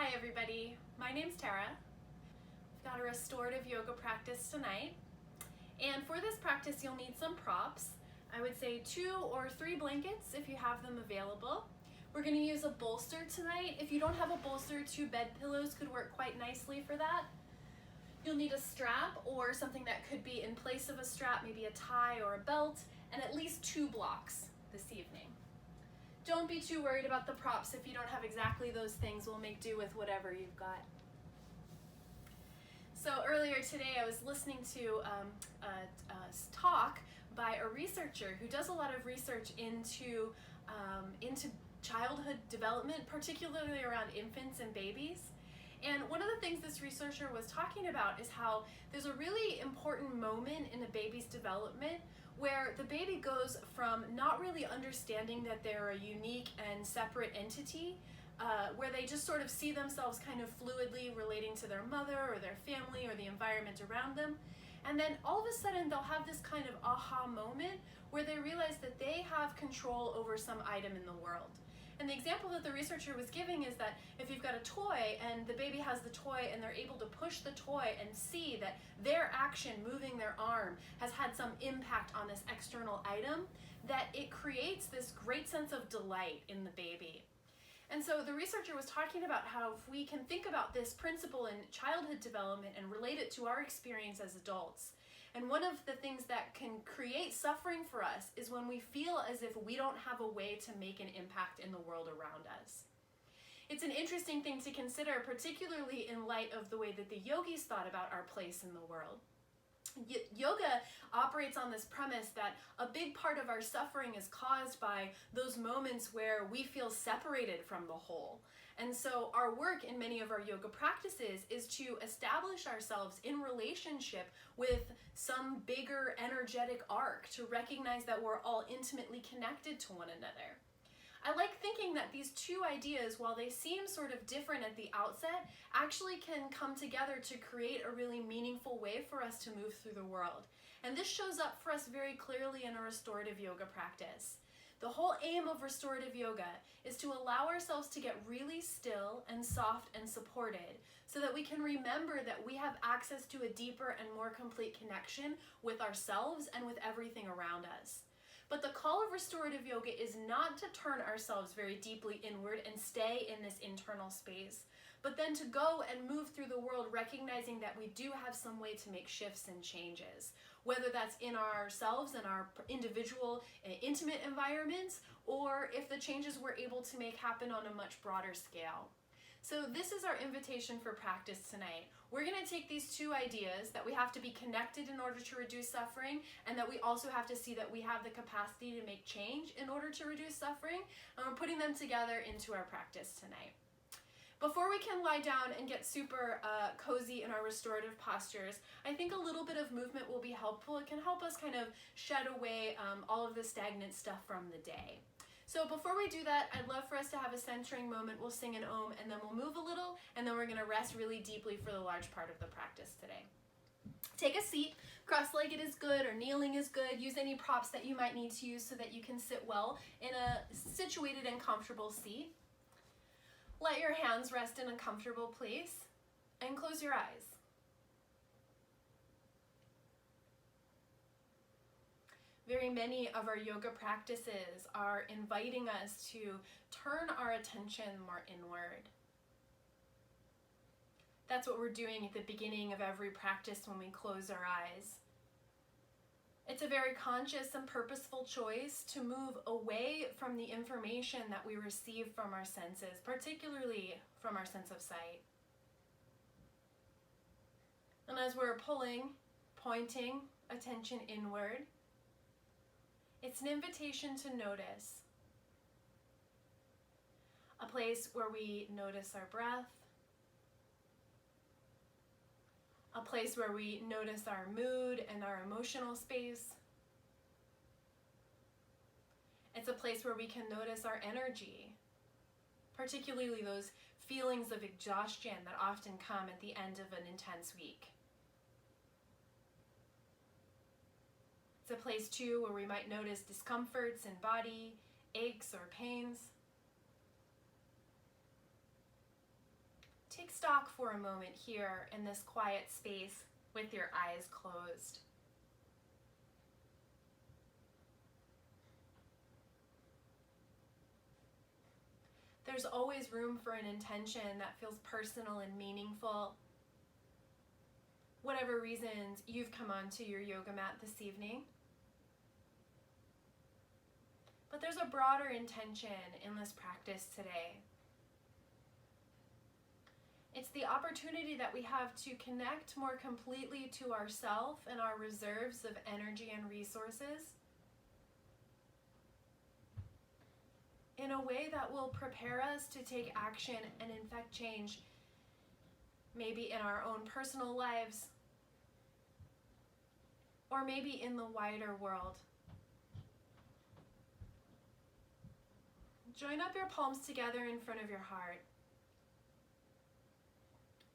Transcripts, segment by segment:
Hi everybody, my name's Tara. We've got a restorative yoga practice tonight. And for this practice you'll need some props. I would say 2 or 3 blankets if you have them available. We're going to use a bolster tonight. If you don't have a bolster, 2 bed pillows could work quite nicely for that. You'll need a strap or something that could be in place of a strap, maybe a tie or a belt, and at least 2 blocks this evening. Don't be too worried about the props. If you don't have exactly those things, we'll make do with whatever you've got. So earlier today I was listening to a talk by a researcher who does a lot of research into childhood development, particularly around infants and babies. And one of the things this researcher was talking about is how there's a really important moment in a baby's development where the baby goes from not really understanding that they're a unique and separate entity, where they just sort of see themselves kind of fluidly relating to their mother or their family or the environment around them. And then all of a sudden they'll have this kind of aha moment where they realize that they have control over some item in the world. And the example that the researcher was giving is that if you've got a toy and the baby has the toy and they're able to push the toy and see that their action, moving their arm, has had some impact on this external item, that it creates this great sense of delight in the baby. And so the researcher was talking about how if we can think about this principle in childhood development and relate it to our experience as adults. And one of the things that can create suffering for us is when we feel as if we don't have a way to make an impact in the world around us. It's an interesting thing to consider, particularly in light of the way that the yogis thought about our place in the world. Yoga operates on this premise that a big part of our suffering is caused by those moments where we feel separated from the whole. And so our work in many of our yoga practices is to establish ourselves in relationship with some bigger energetic arc, to recognize that we're all intimately connected to one another. I like thinking that these 2 ideas, while they seem sort of different at the outset, actually can come together to create a really meaningful way for us to move through the world. And this shows up for us very clearly in a restorative yoga practice. The whole aim of restorative yoga is to allow ourselves to get really still and soft and supported so that we can remember that we have access to a deeper and more complete connection with ourselves and with everything around us. But the call of restorative yoga is not to turn ourselves very deeply inward and stay in this internal space, but then to go and move through the world recognizing that we do have some way to make shifts and changes, whether that's in ourselves and our individual intimate environments, or if the changes we're able to make happen on a much broader scale. So this is our invitation for practice tonight. We're going to take these 2 ideas, that we have to be connected in order to reduce suffering, and that we also have to see that we have the capacity to make change in order to reduce suffering, and we're putting them together into our practice tonight. Before we can lie down and get super cozy in our restorative postures, I think a little bit of movement will be helpful. It can help us kind of shed away all of the stagnant stuff from the day. So before we do that, I'd love for us to have a centering moment. We'll sing an Om and then we'll move a little, and then we're going to rest really deeply for the large part of the practice today. Take a seat. Cross-legged is good or kneeling is good. Use any props that you might need to use so that you can sit well in a situated and comfortable seat. Let your hands rest in a comfortable place and close your eyes. Very many of our yoga practices are inviting us to turn our attention more inward. That's what we're doing at the beginning of every practice when we close our eyes. It's a very conscious and purposeful choice to move away from the information that we receive from our senses, particularly from our sense of sight. And as we're pointing attention inward, it's an invitation to notice. A place where we notice our breath. A place where we notice our mood and our emotional space. It's a place where we can notice our energy, particularly those feelings of exhaustion that often come at the end of an intense week. It's a place too where we might notice discomforts in body, aches or pains. take stock for a moment here in this quiet space with your eyes closed. There's always room for an intention that feels personal and meaningful. Whatever reasons you've come onto your yoga mat this evening. But there's a broader intention in this practice today. It's the opportunity that we have to connect more completely to ourself and our reserves of energy and resources in a way that will prepare us to take action and in fact change, maybe in our own personal lives, or maybe in the wider world. Join up your palms together in front of your heart.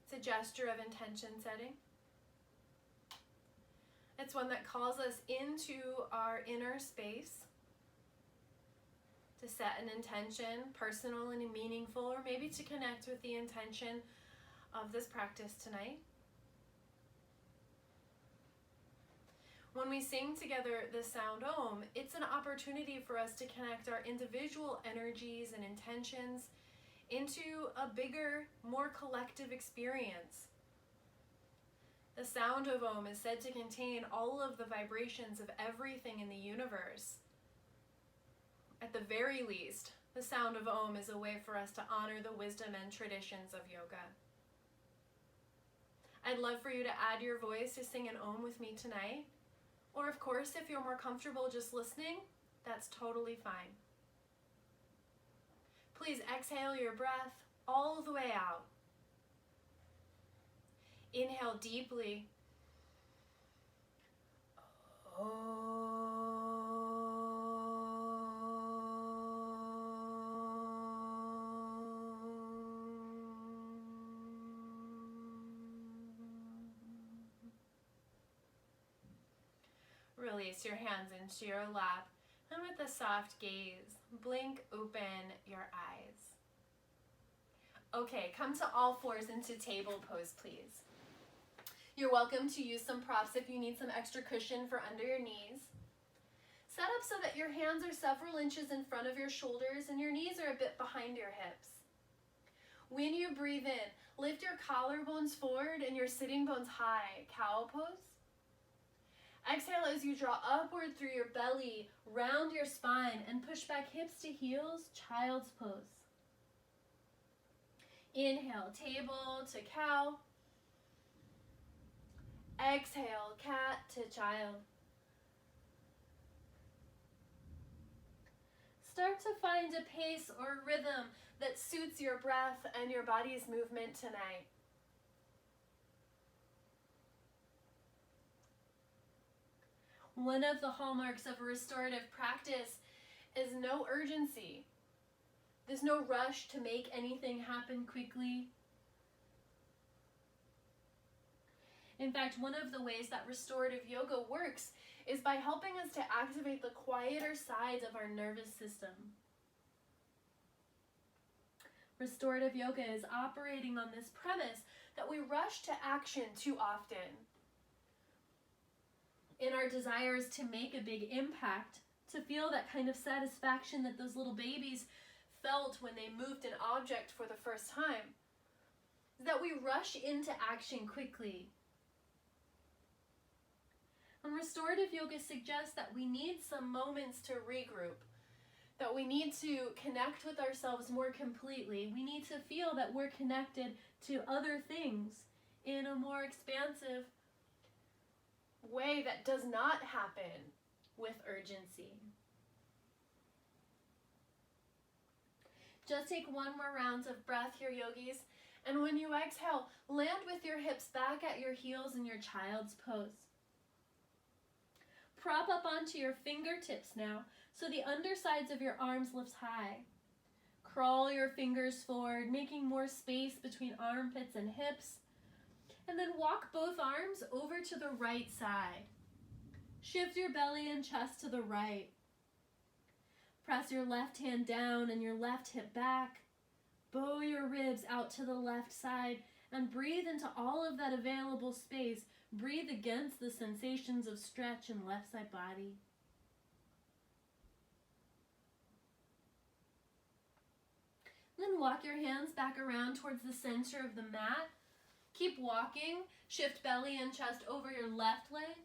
It's a gesture of intention setting. It's one that calls us into our inner space to set an intention, personal and meaningful, or maybe to connect with the intention of this practice tonight. When we sing together the sound Om, it's an opportunity for us to connect our individual energies and intentions into a bigger, more collective experience. The sound of Om is said to contain all of the vibrations of everything in the universe. At the very least, the sound of Om is a way for us to honor the wisdom and traditions of yoga. I'd love for you to add your voice to sing an Om with me tonight. Or of course, if you're more comfortable just listening, that's totally fine. Please exhale your breath all the way out. Inhale deeply. Release your hands into your lap, and with a soft gaze, blink open your eyes. Okay, come to all fours into table pose, please. You're welcome to use some props if you need some extra cushion for under your knees. Set up so that your hands are several inches in front of your shoulders and your knees are a bit behind your hips. When you breathe in, lift your collarbones forward and your sitting bones high, cow pose. Exhale as you draw upward through your belly, round your spine, and push back hips to heels, child's pose. Inhale, table to cow. Exhale, cat to child. Start to find a pace or rhythm that suits your breath and your body's movement tonight. One of the hallmarks of a restorative practice is no urgency. There's no rush to make anything happen quickly. In fact, one of the ways that restorative yoga works is by helping us to activate the quieter sides of our nervous system. Restorative yoga is operating on this premise that we rush to action too often. In our desires to make a big impact, to feel that kind of satisfaction that those little babies felt when they moved an object for the first time, that we rush into action quickly. And restorative yoga suggests that we need some moments to regroup, that we need to connect with ourselves more completely. We need to feel that we're connected to other things in a more expansive way that does not happen with urgency. Just take one more round of breath here, yogis, and when you exhale, land with your hips back at your heels in your child's pose. Prop up onto your fingertips now, so the undersides of your arms lifts high. Crawl your fingers forward, making more space between armpits and hips. And then walk both arms over to the right side. Shift your belly and chest to the right. Press your left hand down and your left hip back. bow your ribs out to the left side and breathe into all of that available space. Breathe against the sensations of stretch in left side body. Then walk your hands back around towards the center of the mat. Keep walking. Shift belly and chest over your left leg.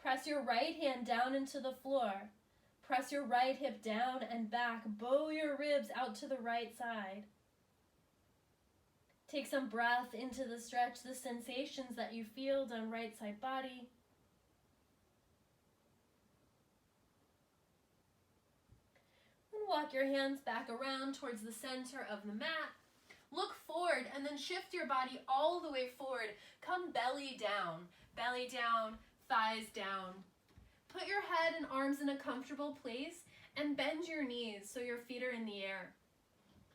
Press your right hand down into the floor. Press your right hip down and back. Bow your ribs out to the right side. Take some breath into the stretch, the sensations that you feel down right side body. And walk your hands back around towards the center of the mat. Look forward and then shift your body all the way forward. Come belly down, thighs down. Put your head and arms in a comfortable place and bend your knees so your feet are in the air.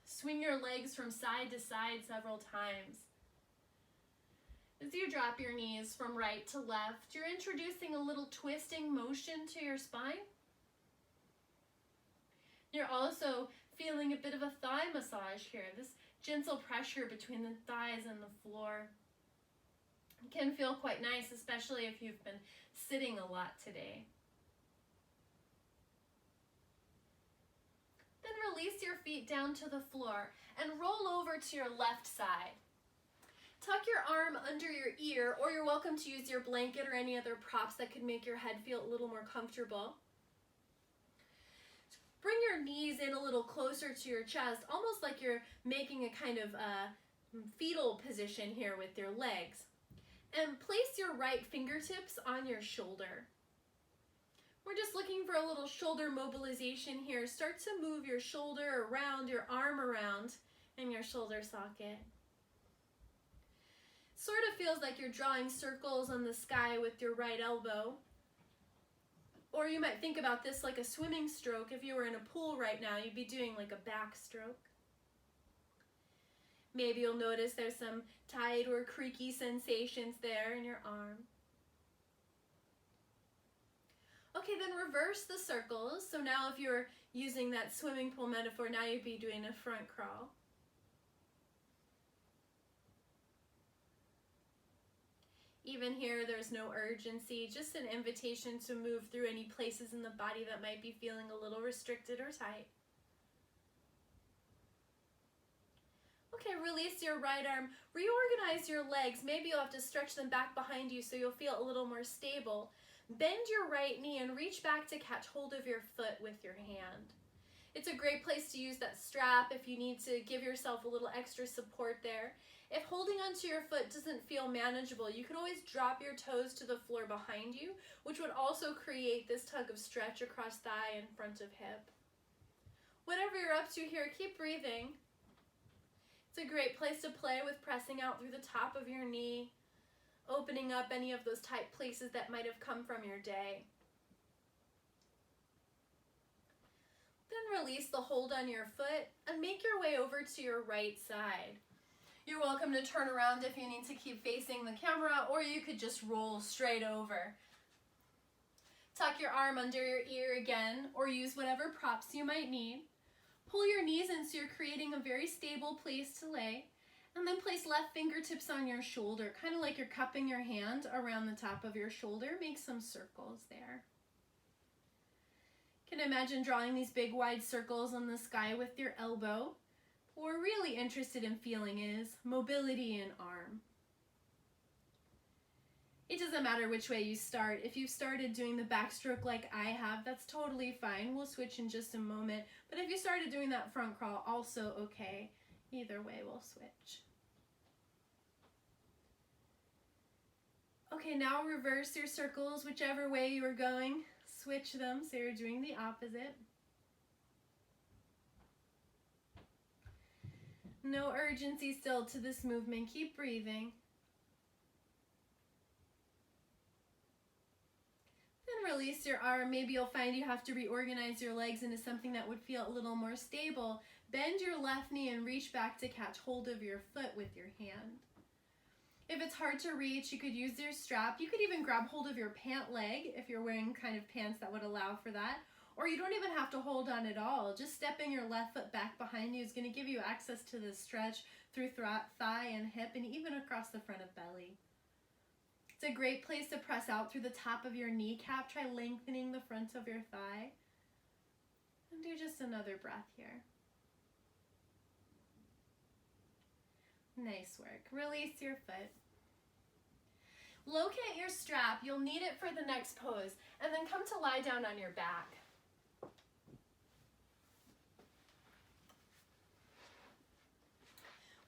Swing your legs from side to side several times. As you drop your knees from right to left, you're introducing a little twisting motion to your spine. You're also feeling a bit of a thigh massage here, this gentle pressure between the thighs and the floor. It can feel quite nice, especially if you've been sitting a lot today. Then release your feet down to the floor and roll over to your left side. Tuck your arm under your ear, or you're welcome to use your blanket or any other props that could make your head feel a little more comfortable. Bring your knees in a little closer to your chest, almost like you're making a kind of fetal position here with your legs. And place your right fingertips on your shoulder. We're just looking for a little shoulder mobilization here. Start to move your shoulder around, your arm around in your shoulder socket. Sort of feels like you're drawing circles on the sky with your right elbow. Or you might think about this like a swimming stroke. If you were in a pool right now, you'd be doing like a backstroke. Maybe you'll notice there's some tight or creaky sensations there in your arm. Okay, then reverse the circles. So now if you're using that swimming pool metaphor, now you'd be doing a front crawl. Even here, there's no urgency, just an invitation to move through any places in the body that might be feeling a little restricted or tight. Okay, release your right arm. Reorganize your legs. Maybe you'll have to stretch them back behind you so you'll feel a little more stable. Bend your right knee and reach back to catch hold of your foot with your hand. It's a great place to use that strap if you need to give yourself a little extra support there. If holding onto your foot doesn't feel manageable, you can always drop your toes to the floor behind you, which would also create this tug of stretch across thigh and front of hip. Whatever you're up to here, keep breathing. It's a great place to play with pressing out through the top of your knee, opening up any of those tight places that might have come from your day. Then release the hold on your foot and make your way over to your right side. You're welcome to turn around if you need to keep facing the camera, or you could just roll straight over. Tuck your arm under your ear again, or use whatever props you might need. Pull your knees in so you're creating a very stable place to lay. And then place left fingertips on your shoulder, kind of like you're cupping your hand around the top of your shoulder. Make some circles there. You can imagine drawing these big wide circles on the sky with your elbow. What we're really interested in feeling is mobility in arm. It doesn't matter which way you start. If you've started doing the backstroke like I have, that's totally fine. We'll switch in just a moment. But if you started doing that front crawl, also okay. Either way, we'll switch. Okay, now reverse your circles, whichever way you were going. Switch them so you're doing the opposite. No urgency still to this movement. Keep breathing. Then release your arm. Maybe you'll find you have to reorganize your legs into something that would feel a little more stable. Bend your left knee and reach back to catch hold of your foot with your hand. If it's hard to reach, you could use your strap. You could even grab hold of your pant leg if you're wearing kind of pants that would allow for that. Or you don't even have to hold on at all. Just stepping your left foot back behind you is going to give you access to this stretch through thigh and hip and even across the front of belly. It's a great place to press out through the top of your kneecap. Try lengthening the front of your thigh. And do just another breath here. Nice work. Release your foot. Locate your strap. You'll need it for the next pose. And then come to lie down on your back.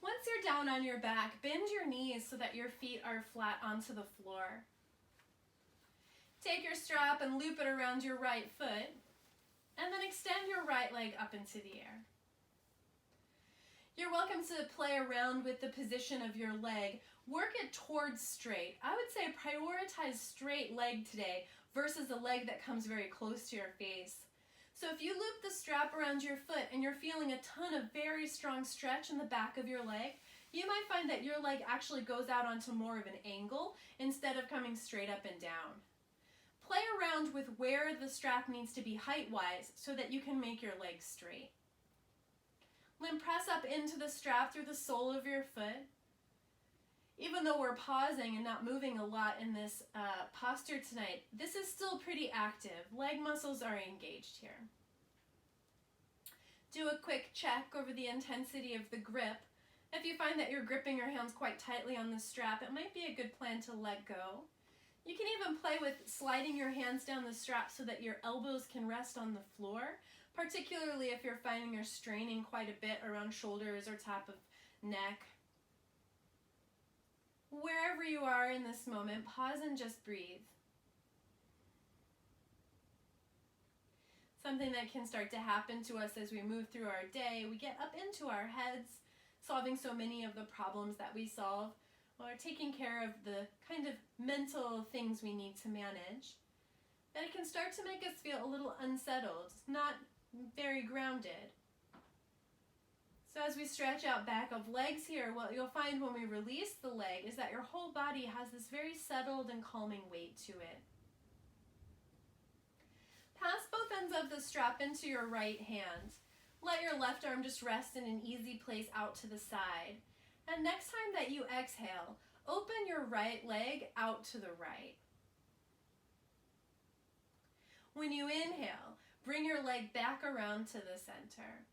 Once you're down on your back, bend your knees so that your feet are flat onto the floor. Take your strap and loop it around your right foot, and then extend your right leg up into the air. You're welcome to play around with the position of your leg. Work it towards straight. I would say prioritize straight leg today versus a leg that comes very close to your face. So if you loop the strap around your foot and you're feeling a ton of very strong stretch in the back of your leg, you might find that your leg actually goes out onto more of an angle instead of coming straight up and down. Play around with where the strap needs to be height-wise so that you can make your leg straight. Then press up into the strap through the sole of your foot. Even though we're pausing and not moving a lot in this posture tonight, this is still pretty active. Leg muscles are engaged here. Do a quick check over the intensity of the grip. If you find that you're gripping your hands quite tightly on the strap, it might be a good plan to let go. You can even play with sliding your hands down the strap so that your elbows can rest on the floor, particularly if you're finding you're straining quite a bit around shoulders or top of neck. Wherever you are in this moment, pause and just breathe. Something that can start to happen to us as we move through our day, we get up into our heads, solving so many of the problems that we solve, or taking care of the kind of mental things we need to manage. And it can start to make us feel a little unsettled, not very grounded. So as we stretch out back of legs here, what you'll find when we release the leg is that your whole body has this very settled and calming weight to it. Pass both ends of the strap into your right hand. Let your left arm just rest in an easy place out to the side. And next time that you exhale, open your right leg out to the right. When you inhale, bring your leg back around to the center.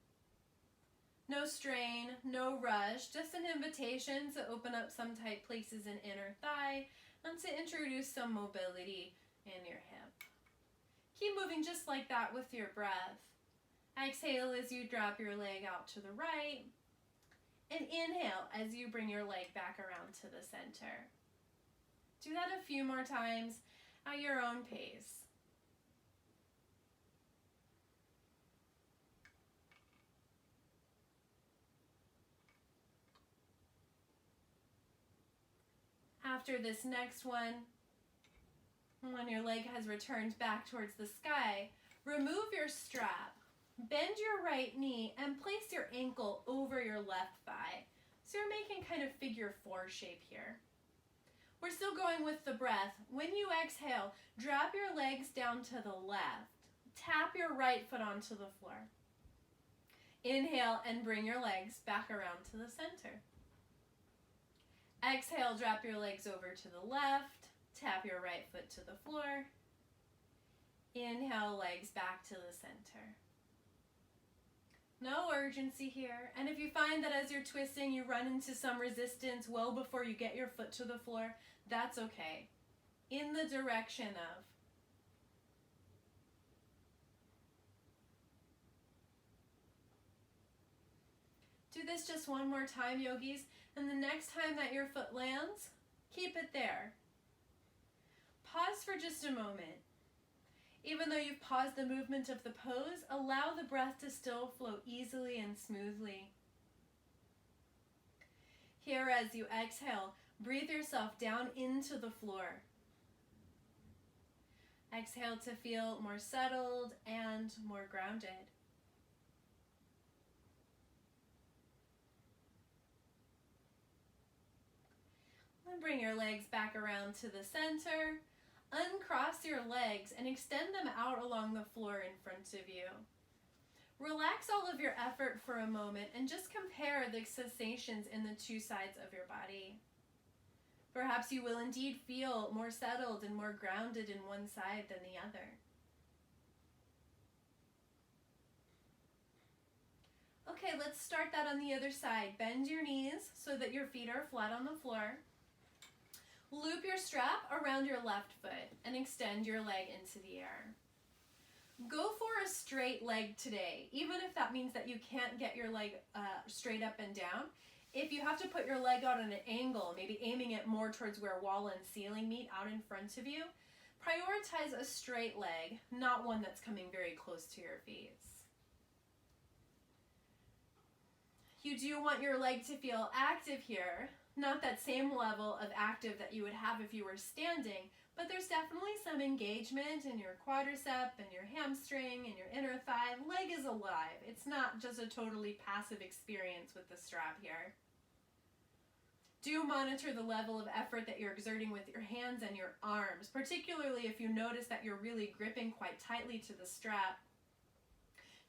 No strain, no rush, just an invitation to open up some tight places in inner thigh and to introduce some mobility in your hip. Keep moving just like that with your breath. Exhale as you drop your leg out to the right, and inhale as you bring your leg back around to the center. Do that a few more times at your own pace. After this next one, when your leg has returned back towards the sky, remove your strap, bend your right knee, and place your ankle over your left thigh. So you're making kind of figure 4 shape here. We're still going with the breath. When you exhale, drop your legs down to the left. Tap your right foot onto the floor. Inhale and bring your legs back around to the center. Exhale, drop your legs over to the left, tap your right foot to the floor. Inhale, legs back to the center. No urgency here. And if you find that as you're twisting, you run into some resistance well before you get your foot to the floor, that's okay. In the direction of. Do this just one more time, yogis. And the next time that your foot lands, keep it there. Pause for just a moment. Even though you've paused the movement of the pose, allow the breath to still flow easily and smoothly. Here, as you exhale, breathe yourself down into the floor. Exhale to feel more settled and more grounded. And bring your legs back around to the center. Uncross your legs and extend them out along the floor in front of you. Relax all of your effort for a moment and just compare the sensations in the two sides of your body. Perhaps you will indeed feel more settled and more grounded in one side than the other. Okay, let's start that on the other side. Bend your knees so that your feet are flat on the floor. Loop your strap around your left foot and extend your leg into the air. Go for a straight leg today, even if that means that you can't get your leg straight up and down. If you have to put your leg out at an angle, maybe aiming it more towards where wall and ceiling meet out in front of you, prioritize a straight leg, not one that's coming very close to your feet. You do want your leg to feel active here, not that same level of active that you would have if you were standing, but there's definitely some engagement in your quadricep and your hamstring and your inner thigh. Leg is alive. It's not just a totally passive experience with the strap here. Do monitor the level of effort that you're exerting with your hands and your arms, particularly if you notice that you're really gripping quite tightly to the strap.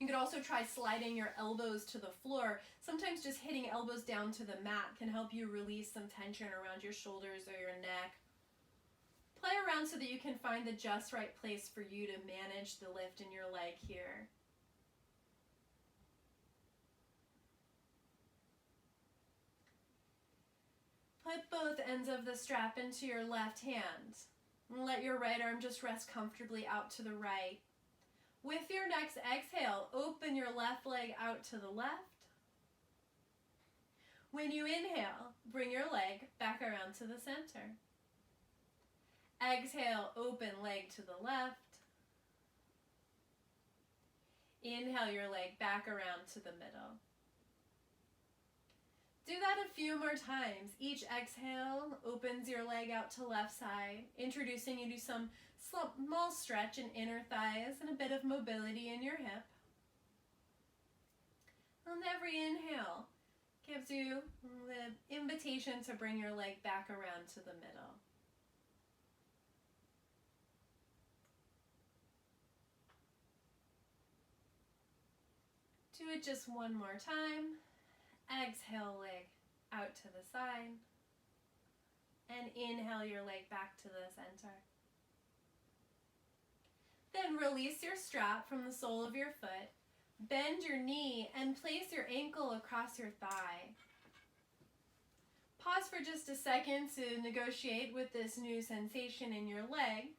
You could also try sliding your elbows to the floor. Sometimes just hitting elbows down to the mat can help you release some tension around your shoulders or your neck. Play around so that you can find the just right place for you to manage the lift in your leg here. Put both ends of the strap into your left hand. And let your right arm just rest comfortably out to the right. With your next exhale, open your left leg out to the left. When you inhale, bring your leg back around to the center. Exhale, open leg to the left. Inhale your leg back around to the middle. Do that a few more times. Each exhale opens your leg out to left side, introducing you to some small stretch in inner thighs and a bit of mobility in your hip. And every inhale gives you the invitation to bring your leg back around to the middle. Do it just one more time. Exhale, leg out to the side. And inhale your leg back to the center. Then release your strap from the sole of your foot. Bend your knee and place your ankle across your thigh. Pause for just a second to negotiate with this new sensation in your leg.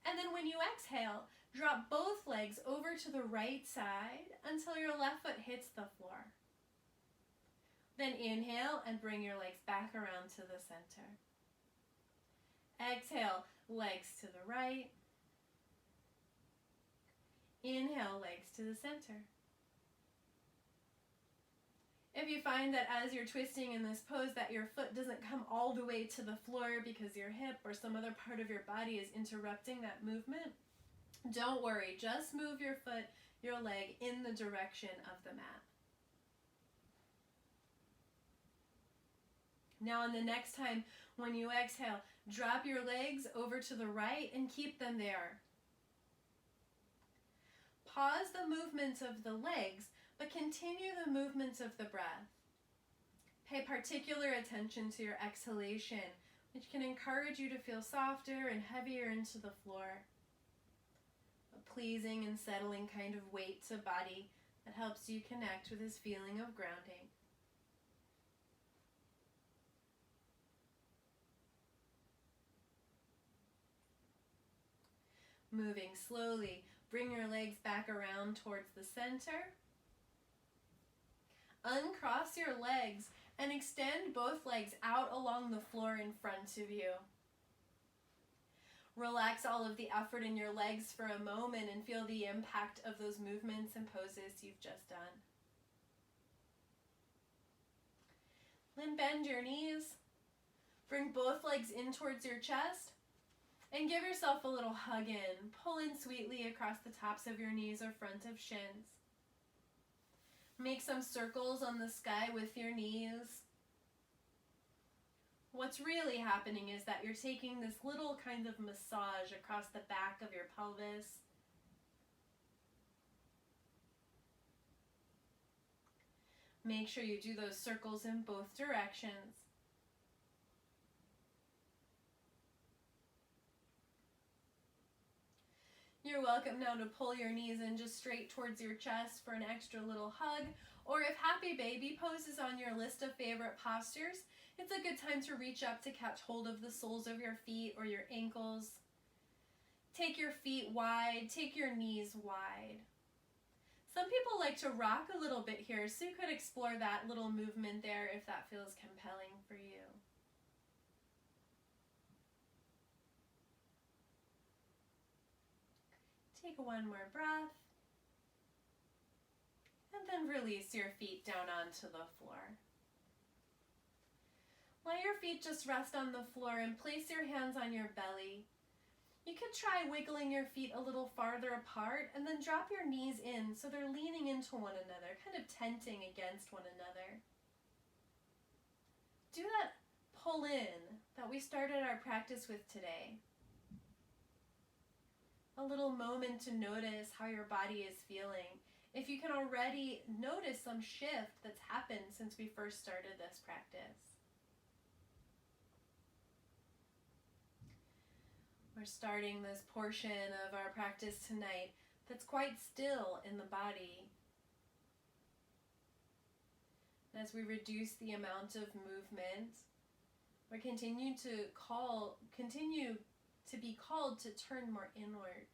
And then when you exhale, drop both legs over to the right side until your left foot hits the floor. Then inhale and bring your legs back around to the center. Exhale, legs to the right. Inhale, legs to the center. If you find that as you're twisting in this pose that your foot doesn't come all the way to the floor because your hip or some other part of your body is interrupting that movement, don't worry, just move your foot, your leg in the direction of the mat. Now on the next time when you exhale, drop your legs over to the right and keep them there. Pause the movement of the legs, but continue the movements of the breath. Pay particular attention to your exhalation, which can encourage you to feel softer and heavier into the floor. A pleasing and settling kind of weight to body that helps you connect with this feeling of grounding. Moving slowly, bring your legs back around towards the center. Uncross your legs and extend both legs out along the floor in front of you. Relax all of the effort in your legs for a moment and feel the impact of those movements and poses you've just done. Then bend your knees. Bring both legs in towards your chest. And give yourself a little hug in. Pull in sweetly across the tops of your knees or front of shins. Make some circles on the sky with your knees. What's really happening is that you're taking this little kind of massage across the back of your pelvis. Make sure you do those circles in both directions. You're welcome now to pull your knees in just straight towards your chest for an extra little hug, or if happy baby pose is on your list of favorite postures, it's a good time to reach up to catch hold of the soles of your feet or your ankles. Take your feet wide, take your knees wide. Some people like to rock a little bit here, so you could explore that little movement there if that feels compelling for you. Take one more breath, and then release your feet down onto the floor. Let your feet just rest on the floor and place your hands on your belly. You could try wiggling your feet a little farther apart and then drop your knees in so they're leaning into one another, kind of tenting against one another. Do that pull in that we started our practice with today. A little moment to notice how your body is feeling. If you can already notice some shift that's happened since we first started this practice. We're starting this portion of our practice tonight that's quite still in the body. As we reduce the amount of movement, we continue to be called to turn more inward.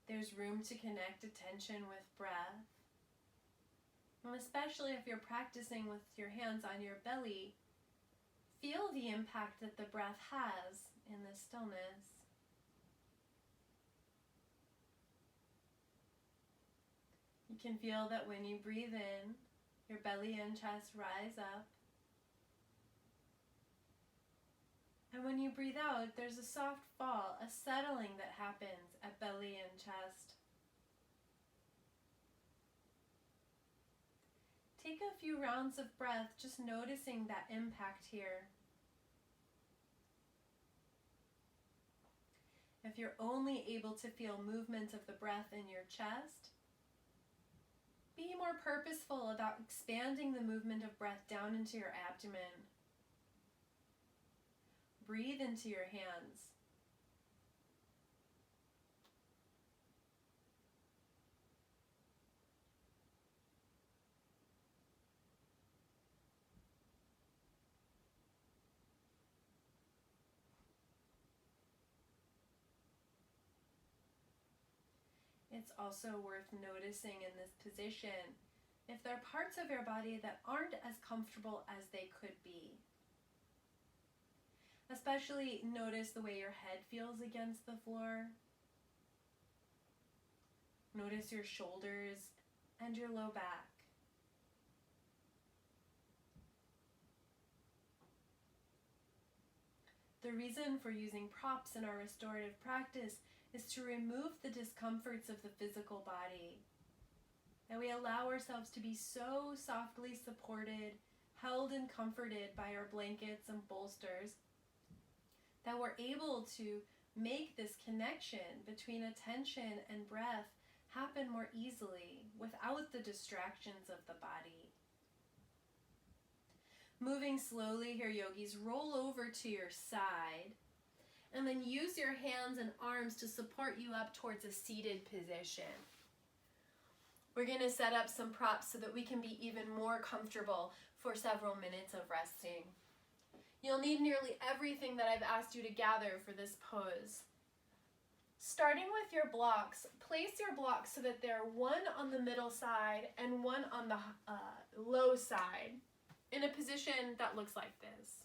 There's room to connect attention with breath. And especially if you're practicing with your hands on your belly, feel the impact that the breath has in this stillness. You can feel that when you breathe in, your belly and chest rise up. And when you breathe out, there's a soft fall, a settling that happens at belly and chest. Take a few rounds of breath, just noticing that impact here. If you're only able to feel movement of the breath in your chest, be more purposeful about expanding the movement of breath down into your abdomen. Breathe into your hands. It's also worth noticing in this position if there are parts of your body that aren't as comfortable as they could be. Especially notice the way your head feels against the floor. Notice your shoulders and your low back. The reason for using props in our restorative practice is to remove the discomforts of the physical body. That we allow ourselves to be so softly supported, held and comforted by our blankets and bolsters, that we're able to make this connection between attention and breath happen more easily without the distractions of the body. Moving slowly here, yogis, roll over to your side and then use your hands and arms to support you up towards a seated position. We're going to set up some props so that we can be even more comfortable for several minutes of resting. You'll need nearly everything that I've asked you to gather for this pose. Starting with your blocks, place your blocks so that they're one on the middle side and one on the low side in a position that looks like this.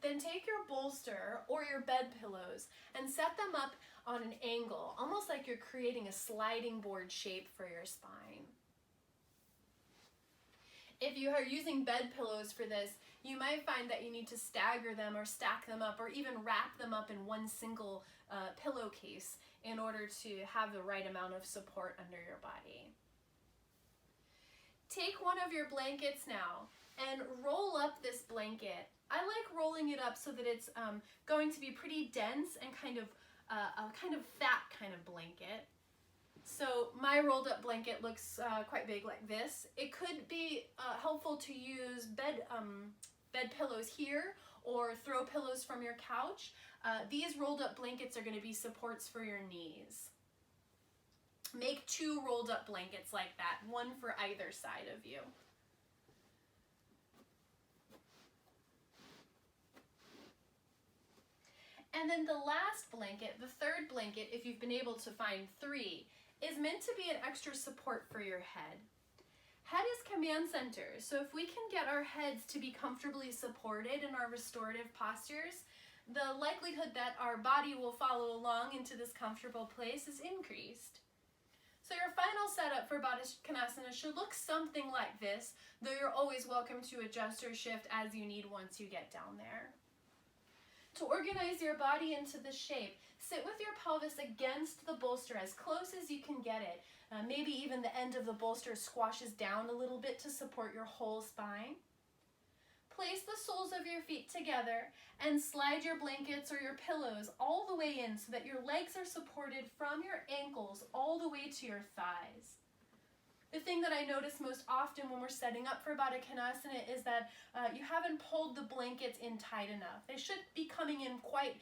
Then take your bolster or your bed pillows and set them up on an angle, almost like you're creating a sliding board shape for your spine. If you are using bed pillows for this, you might find that you need to stagger them or stack them up or even wrap them up in one single pillowcase in order to have the right amount of support under your body. Take one of your blankets now and roll up this blanket. I like rolling it up so that it's going to be pretty dense and kind of a kind of fat kind of blanket. So my rolled up blanket looks quite big like this. It could be helpful to use bed pillows here or throw pillows from your couch. These rolled up blankets are going to be supports for your knees. Make 2 rolled up blankets like that, one for either side of you. And then the last blanket, the third blanket, if you've been able to find 3, is meant to be an extra support for your head. Head is command center, so if we can get our heads to be comfortably supported in our restorative postures, the likelihood that our body will follow along into this comfortable place is increased. So your final setup for Baddha Konasana should look something like this, though you're always welcome to adjust or shift as you need once you get down there. To organize your body into the shape, sit with your pelvis against the bolster as close as you can get it. Maybe even the end of the bolster squashes down a little bit to support your whole spine. Place the soles of your feet together and slide your blankets or your pillows all the way in so that your legs are supported from your ankles all the way to your thighs. The thing that I notice most often when we're setting up for Baddha Konasana is that you haven't pulled the blankets in tight enough. They should be coming in quite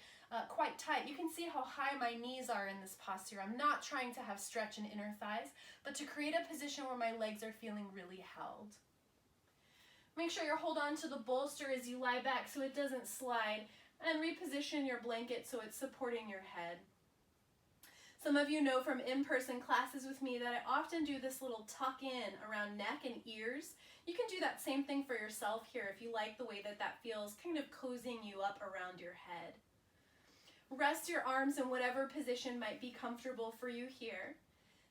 tight. You can see how high my knees are in this posture. I'm not trying to have stretch in inner thighs, but to create a position where my legs are feeling really held. Make sure you hold on to the bolster as you lie back so it doesn't slide, and reposition your blanket so it's supporting your head. Some of you know from in-person classes with me that I often do this little tuck in around neck and ears. You can do that same thing for yourself here if you like the way that that feels, kind of cozying you up around your head. Rest your arms in whatever position might be comfortable for you here.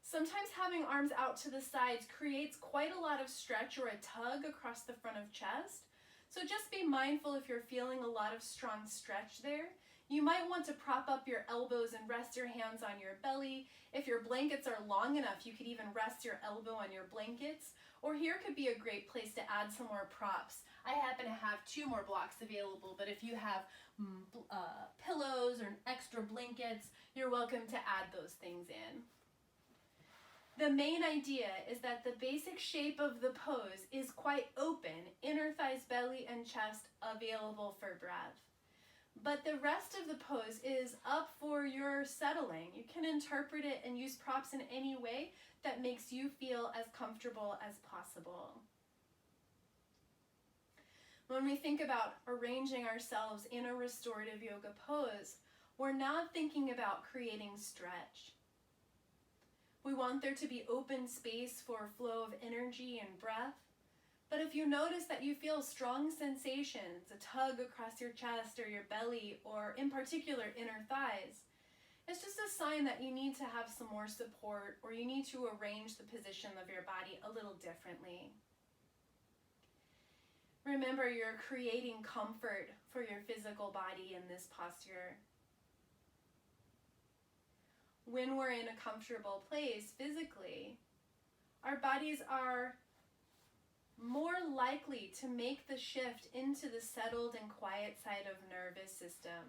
Sometimes having arms out to the sides creates quite a lot of stretch or a tug across the front of chest. So just be mindful if you're feeling a lot of strong stretch there. You might want to prop up your elbows and rest your hands on your belly. If your blankets are long enough, you could even rest your elbow on your blankets. Or here could be a great place to add some more props. I happen to have 2 more blocks available, but if you have pillows or extra blankets, you're welcome to add those things in. The main idea is that the basic shape of the pose is quite open, inner thighs, belly, and chest available for breath. But the rest of the pose is up for your settling. You can interpret it and use props in any way that makes you feel as comfortable as possible. When we think about arranging ourselves in a restorative yoga pose, we're not thinking about creating stretch. We want there to be open space for flow of energy and breath. But if you notice that you feel strong sensations, a tug across your chest or your belly, or in particular inner thighs, it's just a sign that you need to have some more support or you need to arrange the position of your body a little differently. Remember, you're creating comfort for your physical body in this posture. When we're in a comfortable place physically, our bodies are more likely to make the shift into the settled and quiet side of nervous system.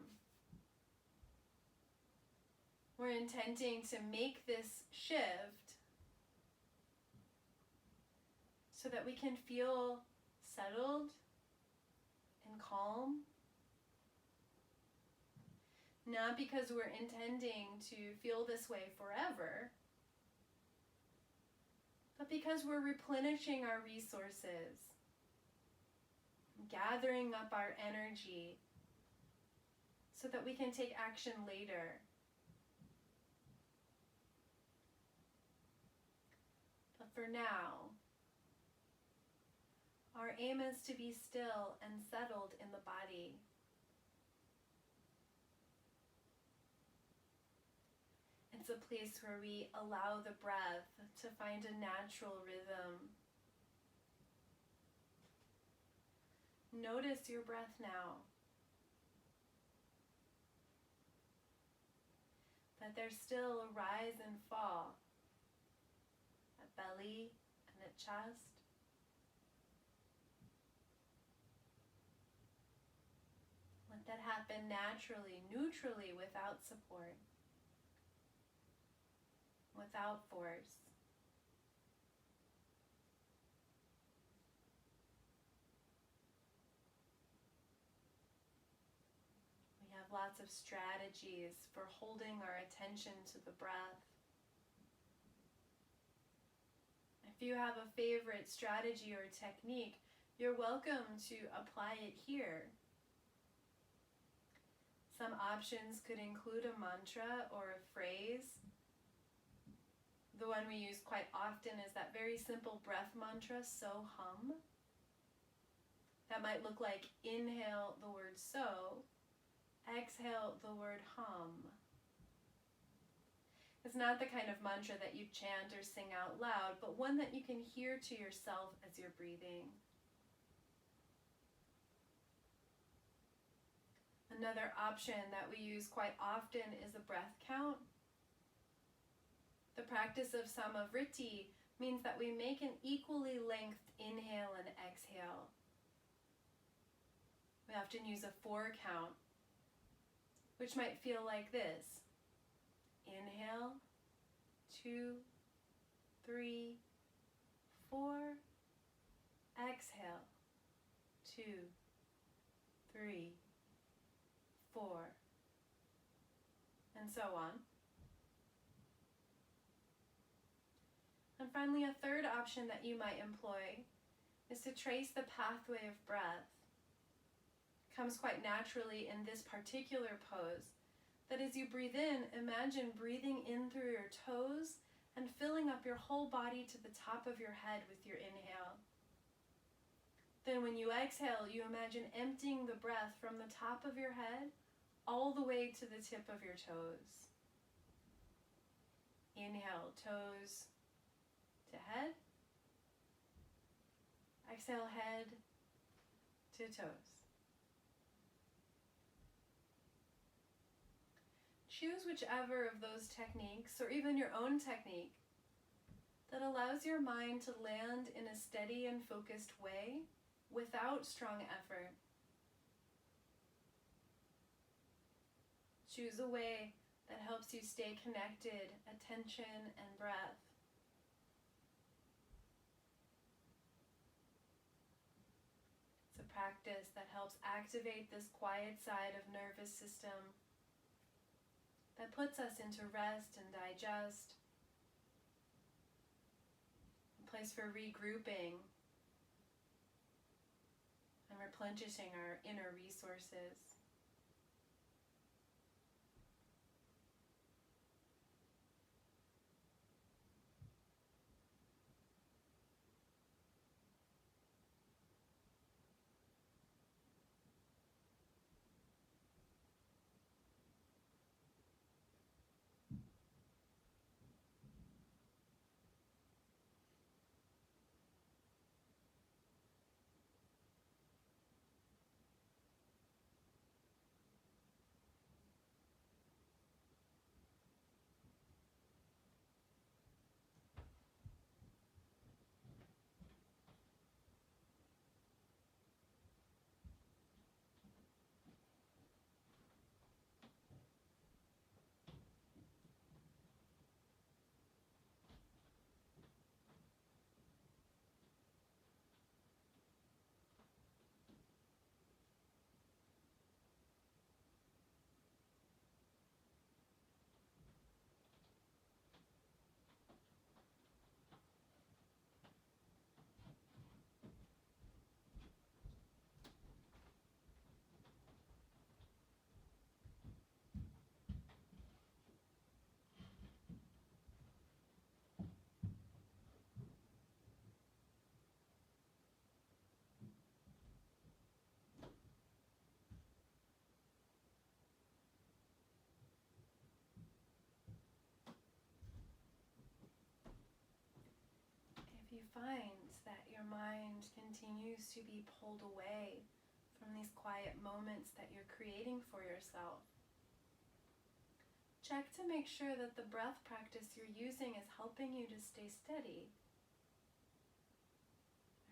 We're intending to make this shift so that we can feel settled and calm. Not because we're intending to feel this way forever, but because we're replenishing our resources, gathering up our energy so that we can take action later. But for now, our aim is to be still and settled in the body. It's a place where we allow the breath to find a natural rhythm. Notice your breath now. That there's still a rise and fall at belly and at chest. that happen naturally, neutrally, without support, without force. We have lots of strategies for holding our attention to the breath. If you have a favorite strategy or technique, you're welcome to apply it here. Some options could include a mantra or a phrase. The one we use quite often is that very simple breath mantra, so hum. That might look like inhale the word so, exhale the word hum. It's not the kind of mantra that you chant or sing out loud, but one that you can hear to yourself as you're breathing. Another option that we use quite often is a breath count. The practice of samavriti means that we make an equally lengthed inhale and exhale. We often use a 4 count, which might feel like this. Inhale, 2, 3, 4. Exhale, 2, 3, 4, and so on. And finally, a third option that you might employ is to trace the pathway of breath. It comes quite naturally in this particular pose, that as you breathe in, imagine breathing in through your toes and filling up your whole body to the top of your head with your inhale. Then when you exhale, you imagine emptying the breath from the top of your head all the way to the tip of your toes. Inhale, toes to head. Exhale, head to toes. Choose whichever of those techniques, or even your own technique, that allows your mind to land in a steady and focused way without strong effort. Choose a way that helps you stay connected, attention, and breath. It's a practice that helps activate this quiet side of nervous system that puts us into rest and digest, a place for regrouping and replenishing our inner resources. If you find that your mind continues to be pulled away from these quiet moments that you're creating for yourself, check to make sure that the breath practice you're using is helping you to stay steady.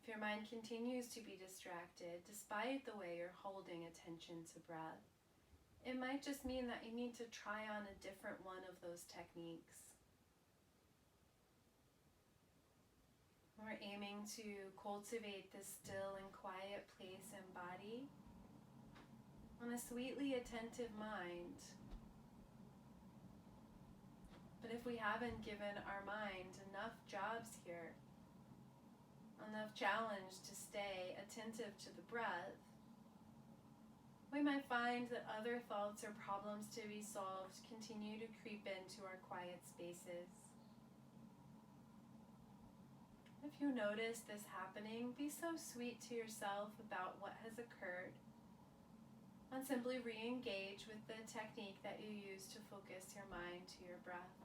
If your mind continues to be distracted, despite the way you're holding attention to breath, it might just mean that you need to try on a different one of those techniques. We're aiming to cultivate this still and quiet place and body on a sweetly attentive mind. But if we haven't given our mind enough jobs here, enough challenge to stay attentive to the breath, we might find that other thoughts or problems to be solved continue to creep into our quiet spaces. If you notice this happening, be so sweet to yourself about what has occurred, and simply re-engage with the technique that you use to focus your mind to your breath.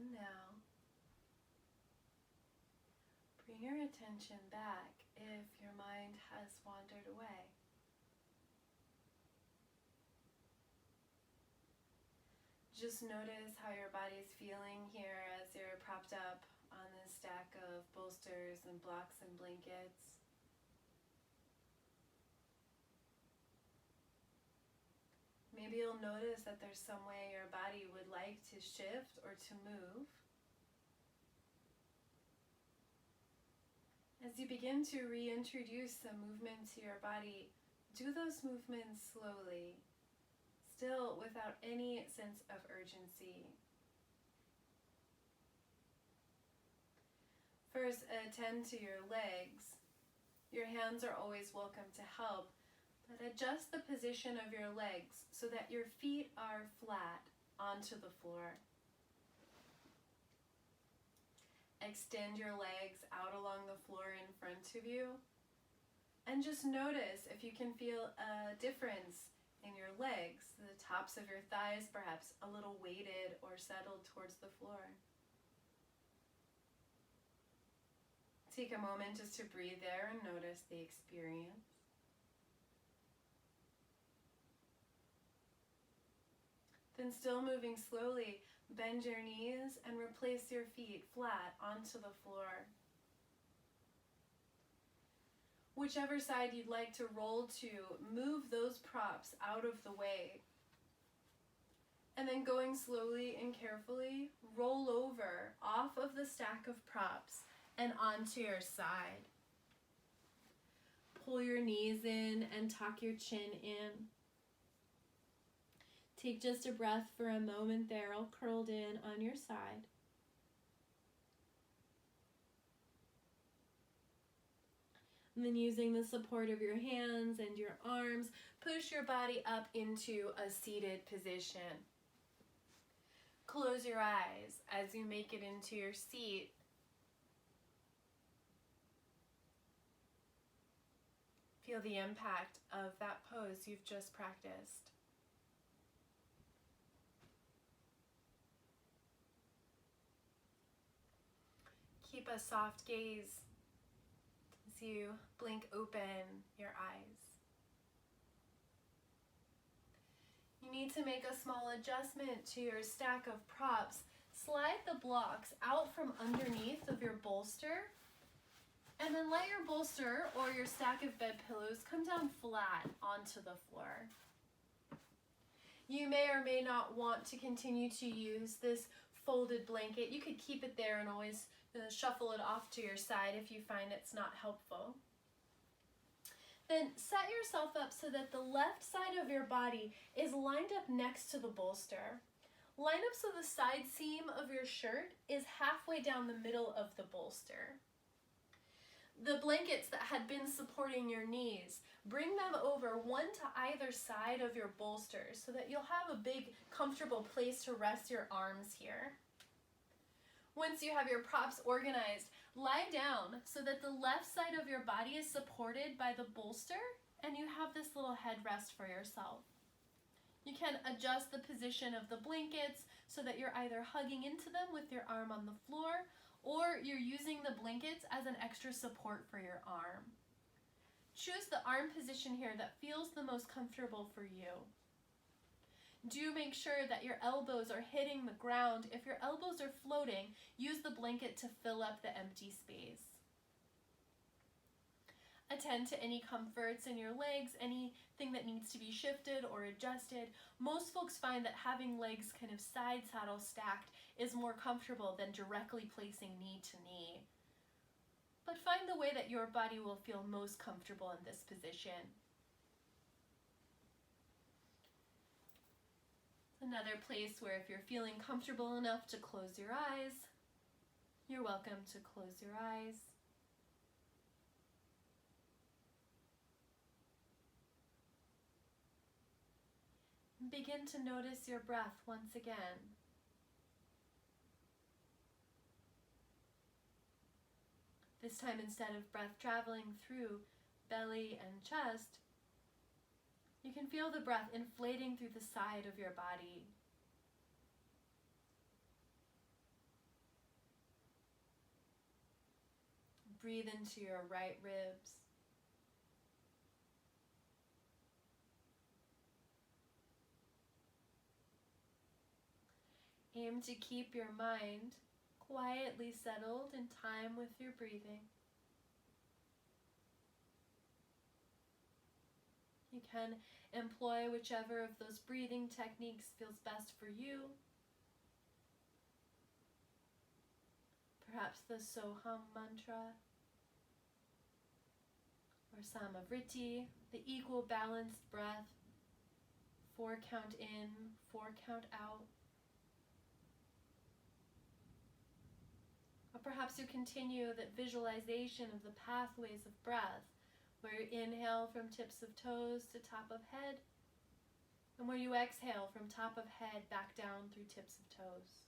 And now, bring your attention back if your mind has wandered away. Just notice how your body's feeling here as you're propped up on this stack of bolsters and blocks and blankets. Maybe you'll notice that there's some way your body would like to shift or to move. As you begin to reintroduce some movement to your body, do those movements slowly, still without any sense of urgency. First, attend to your legs. Your hands are always welcome to help, but adjust the position of your legs so that your feet are flat onto the floor. Extend your legs out along the floor in front of you, and just notice if you can feel a difference in your legs, the tops of your thighs perhaps a little weighted or settled towards the floor. Take a moment just to breathe there and notice the experience. Then, still moving slowly, bend your knees and replace your feet flat onto the floor. Whichever side you'd like to roll to, move those props out of the way. And then, going slowly and carefully, roll over off of the stack of props and onto your side. Pull your knees in and tuck your chin in. Take just a breath for a moment there, all curled in on your side. And then using the support of your hands and your arms, push your body up into a seated position. Close your eyes as you make it into your seat. Feel the impact of that pose you've just practiced. Keep a soft gaze as you blink open your eyes. You need to make a small adjustment to your stack of props. Slide the blocks out from underneath of your bolster, and then let your bolster or your stack of bed pillows come down flat onto the floor. You may or may not want to continue to use this folded blanket. You could keep it there and always shuffle it off to your side if you find it's not helpful. Then set yourself up so that the left side of your body is lined up next to the bolster. Line up so the side seam of your shirt is halfway down the middle of the bolster. The blankets that had been supporting your knees, bring them over one to either side of your bolsters so that you'll have a big, comfortable place to rest your arms here. Once you have your props organized, lie down so that the left side of your body is supported by the bolster and you have this little headrest for yourself. You can adjust the position of the blankets so that you're either hugging into them with your arm on the floor or you're using the blankets as an extra support for your arm. Choose the arm position here that feels the most comfortable for you. Do make sure that your elbows are hitting the ground. If your elbows are floating, use the blanket to fill up the empty space. Attend to any comforts in your legs, anything that needs to be shifted or adjusted. Most folks find that having legs kind of side saddle stacked is more comfortable than directly placing knee to knee. But find the way that your body will feel most comfortable in this position. Another place where if you're feeling comfortable enough to close your eyes, you're welcome to close your eyes. Begin to notice your breath once again. This time, instead of breath traveling through belly and chest, you can feel the breath inflating through the side of your body. Breathe into your right ribs. Aim to keep your mind quietly settled in time with your breathing. You can employ whichever of those breathing techniques feels best for you. Perhaps the Soham mantra or Samavriti, the equal balanced breath, 4 count in, 4 count out. Or perhaps you continue that visualization of the pathways of breath, where you inhale from tips of toes to top of head, and where you exhale from top of head back down through tips of toes.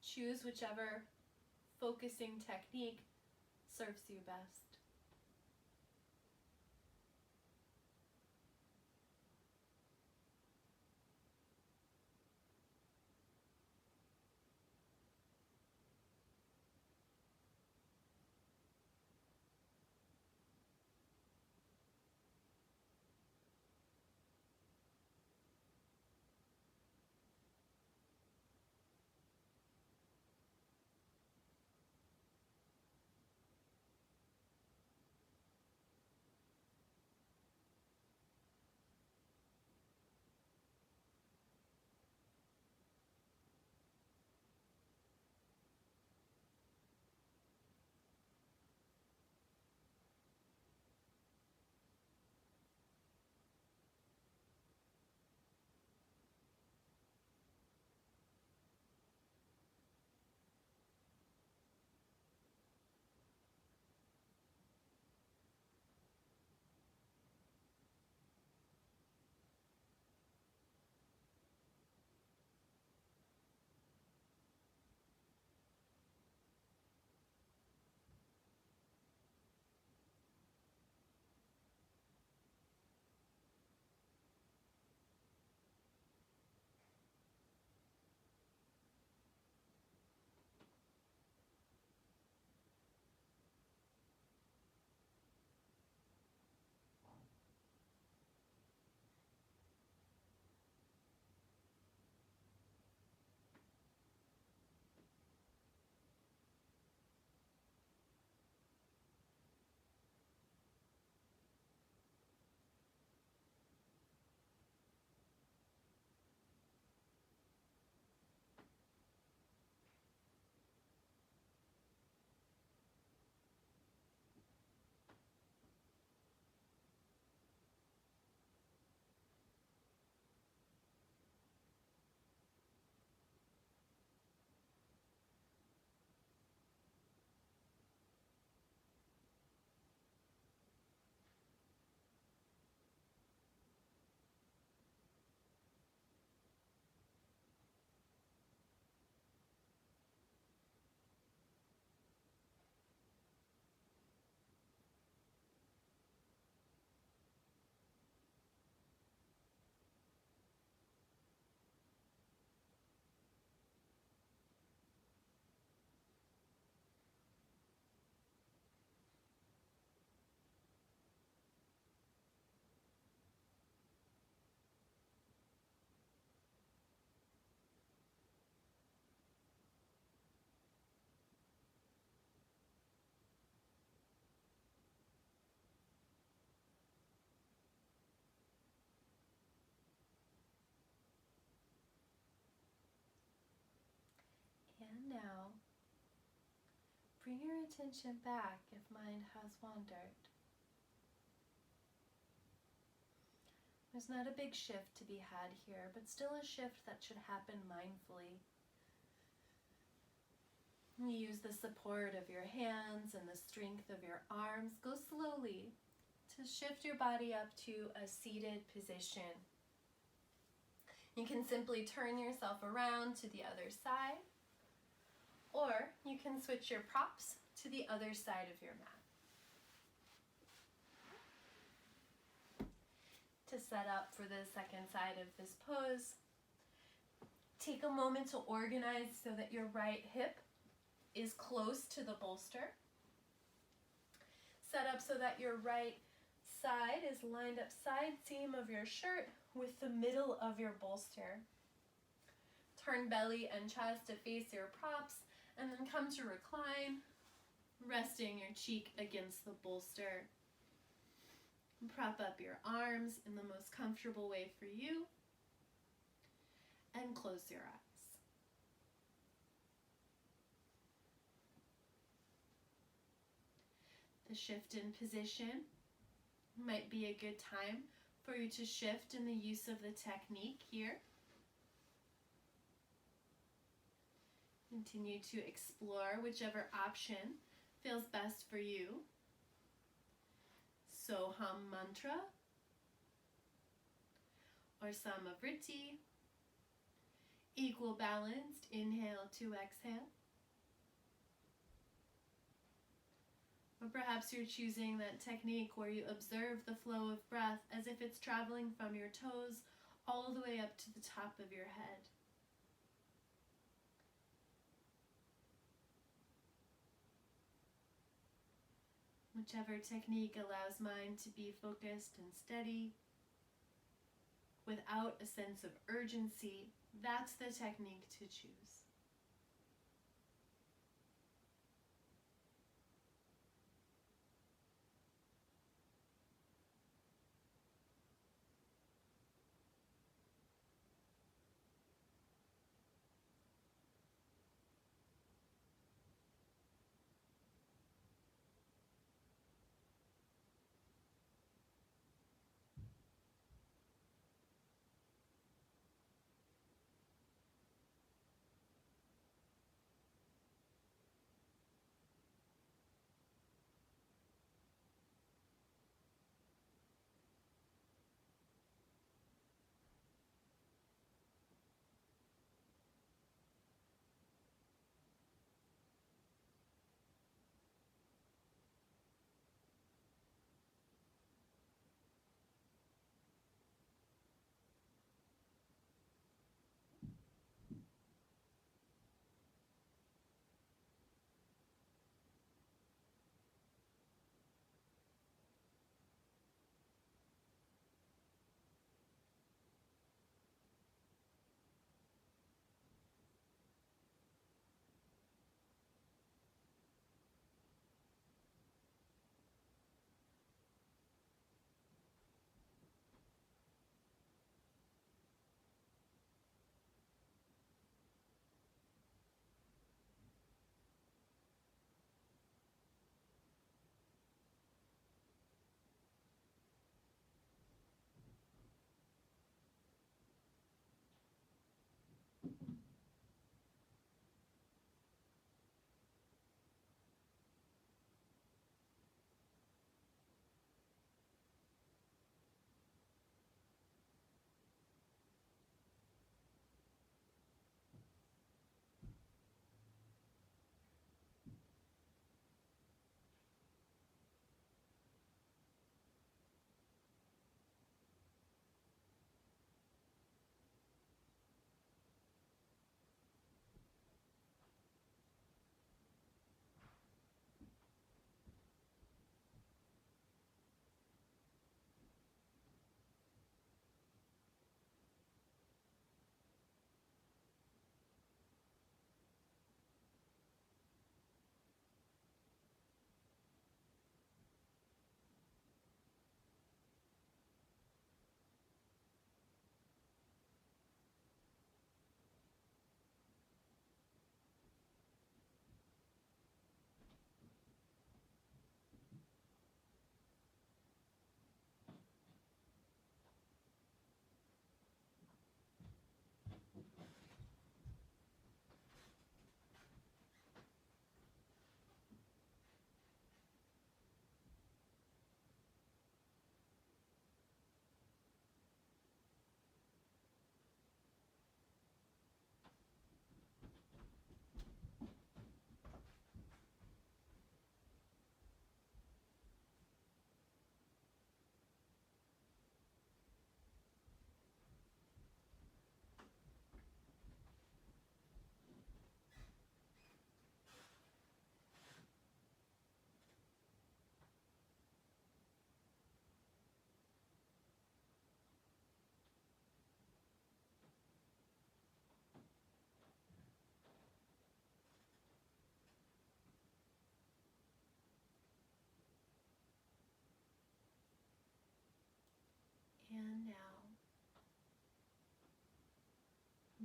Choose whichever focusing technique serves you best. attention back if mind has wandered. There's not a big shift to be had here, but still a shift that should happen mindfully. You use the support of your hands and the strength of your arms. Go slowly to shift your body up to a seated position. You can simply turn yourself around to the other side, or you can switch your props to the other side of your mat. To set up for the second side of this pose, take a moment to organize so that your right hip is close to the bolster. Set up so that your right side is lined up side seam of your shirt with the middle of your bolster. Turn belly and chest to face your props, and then come to recline, resting your cheek against the bolster. Prop up your arms in the most comfortable way for you, and close your eyes. The shift in position might be a good time for you to shift in the use of the technique here. Continue to explore whichever option feels best for you. Soham mantra or Samavriti. Equal balanced, inhale to exhale. Or perhaps you're choosing that technique where you observe the flow of breath as if it's traveling from your toes all the way up to the top of your head. Whichever technique allows mind to be focused and steady without a sense of urgency, that's the technique to choose.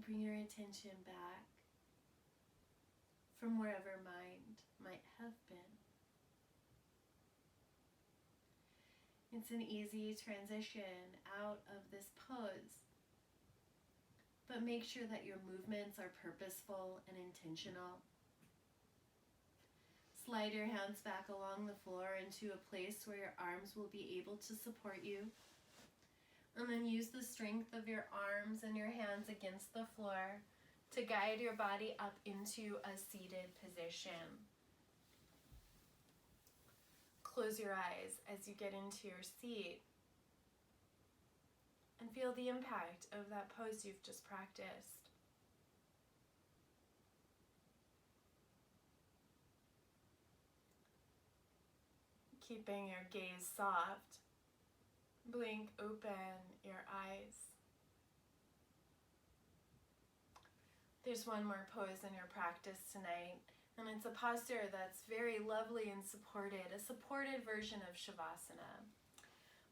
Bring your attention back from wherever mind might have been. It's an easy transition out of this pose, but make sure that your movements are purposeful and intentional. Slide your hands back along the floor into a place where your arms will be able to support you. And then use the strength of your arms and your hands against the floor to guide your body up into a seated position. Close your eyes as you get into your seat and feel the impact of that pose you've just practiced. Keeping your gaze soft, blink open your eyes. There's one more pose in your practice tonight, and it's a posture that's very lovely and supported, a supported version of Shavasana.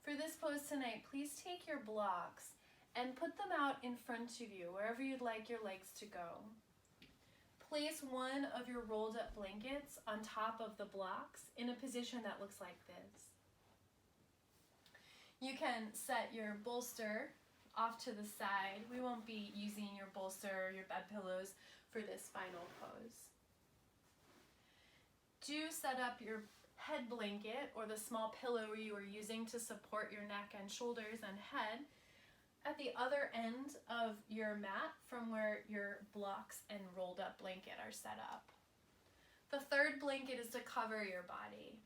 For this pose tonight, please take your blocks and put them out in front of you, wherever you'd like your legs to go. Place one of your rolled up blankets on top of the blocks in a position that looks like this. You can set your bolster off to the side. We won't be using your bolster or your bed pillows for this final pose. Do set up your head blanket or the small pillow you are using to support your neck and shoulders and head at the other end of your mat from where your blocks and rolled up blanket are set up. The third blanket is to cover your body.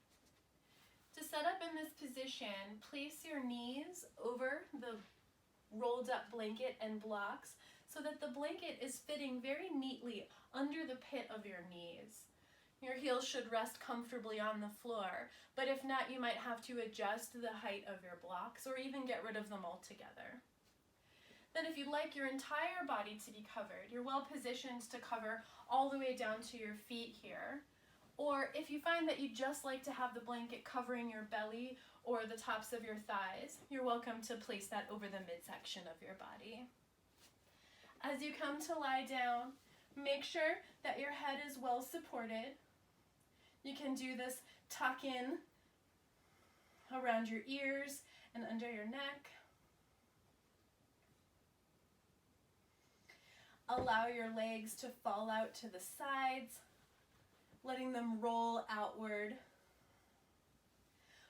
To set up in this position, place your knees over the rolled up blanket and blocks so that the blanket is fitting very neatly under the pit of your knees. Your heels should rest comfortably on the floor, but if not, you might have to adjust the height of your blocks or even get rid of them altogether. Then if you'd like your entire body to be covered, you're well positioned to cover all the way down to your feet here. Or if you find that you just like to have the blanket covering your belly or the tops of your thighs, you're welcome to place that over the midsection of your body. As you come to lie down, make sure that your head is well supported. You can do this tuck in around your ears and under your neck. Allow your legs to fall out to the sides, letting them roll outward.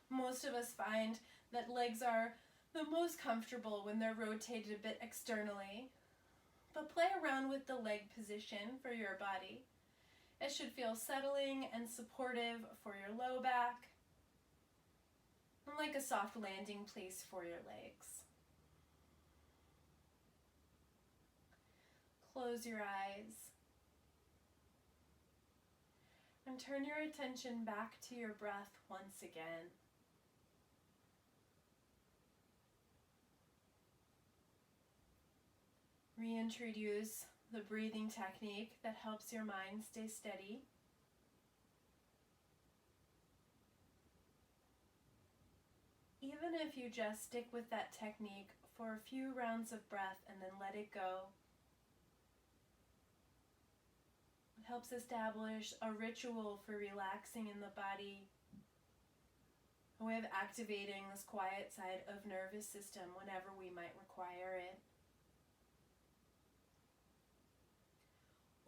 Most of us find that legs are the most comfortable when they're rotated a bit externally, but play around with the leg position for your body. It should feel settling and supportive for your low back, and like a soft landing place for your legs. Close your eyes and turn your attention back to your breath once again. Reintroduce the breathing technique that helps your mind stay steady. Even if you just stick with that technique for a few rounds of breath and then let it go, it helps establish a ritual for relaxing in the body, a way of activating this quiet side of nervous system whenever we might require it.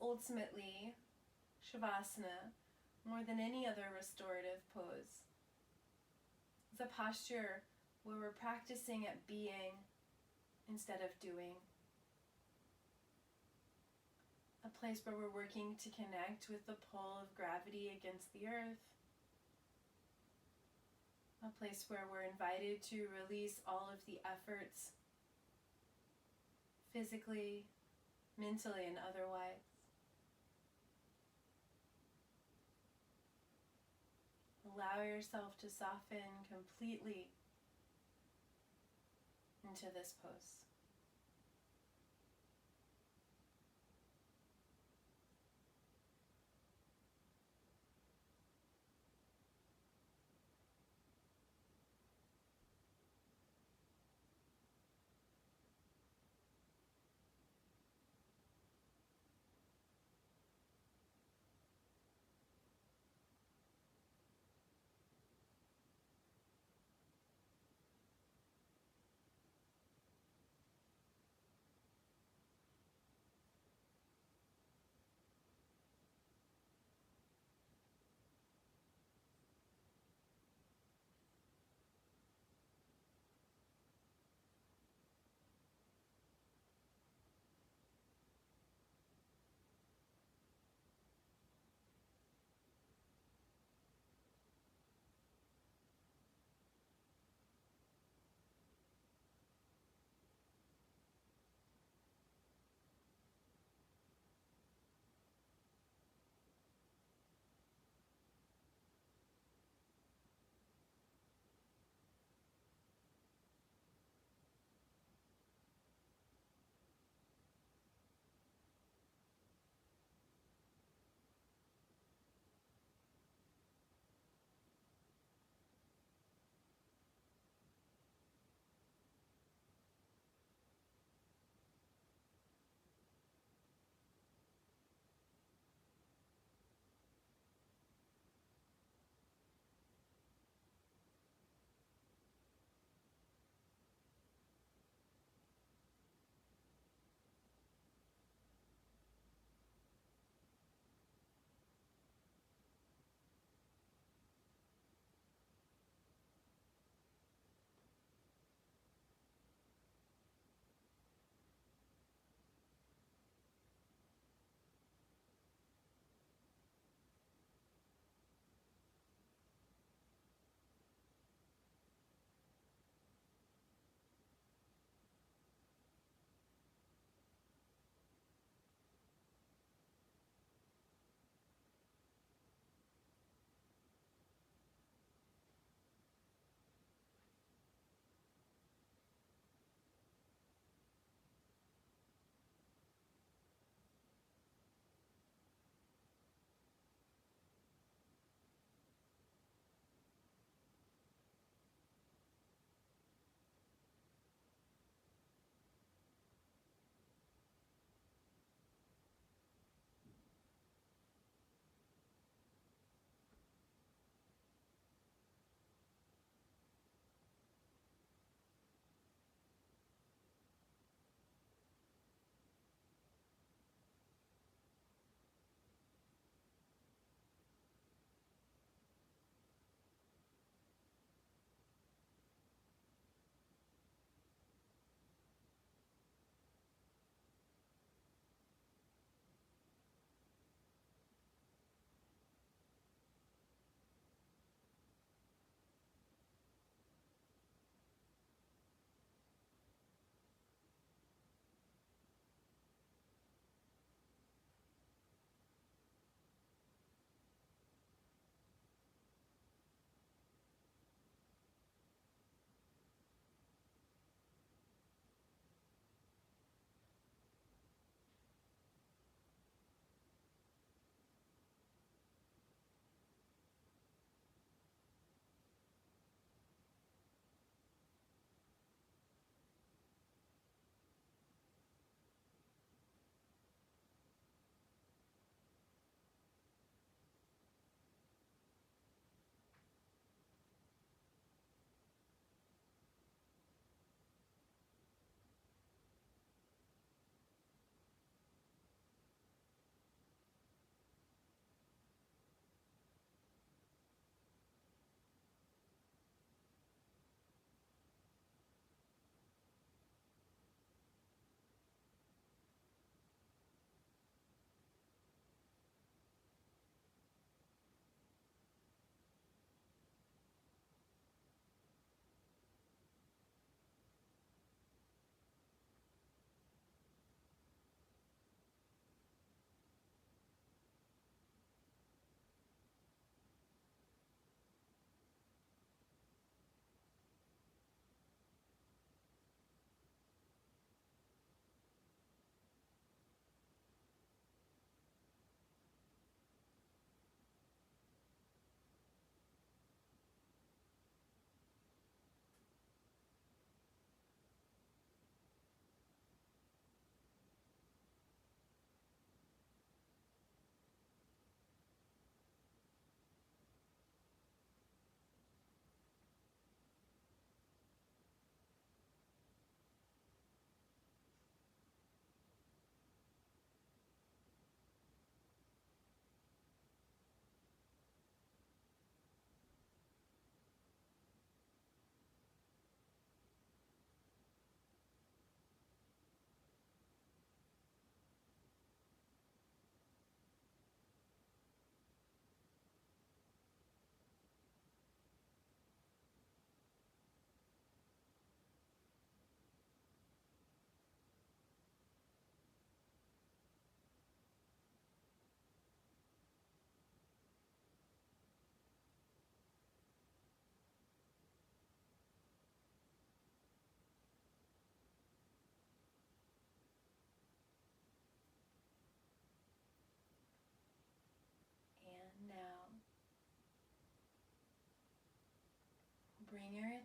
Ultimately, Shavasana, more than any other restorative pose, is a posture where we're practicing at being instead of doing. A place where we're working to connect with the pull of gravity against the earth. A place where we're invited to release all of the efforts, physically, mentally, and otherwise. Allow yourself to soften completely into this pose.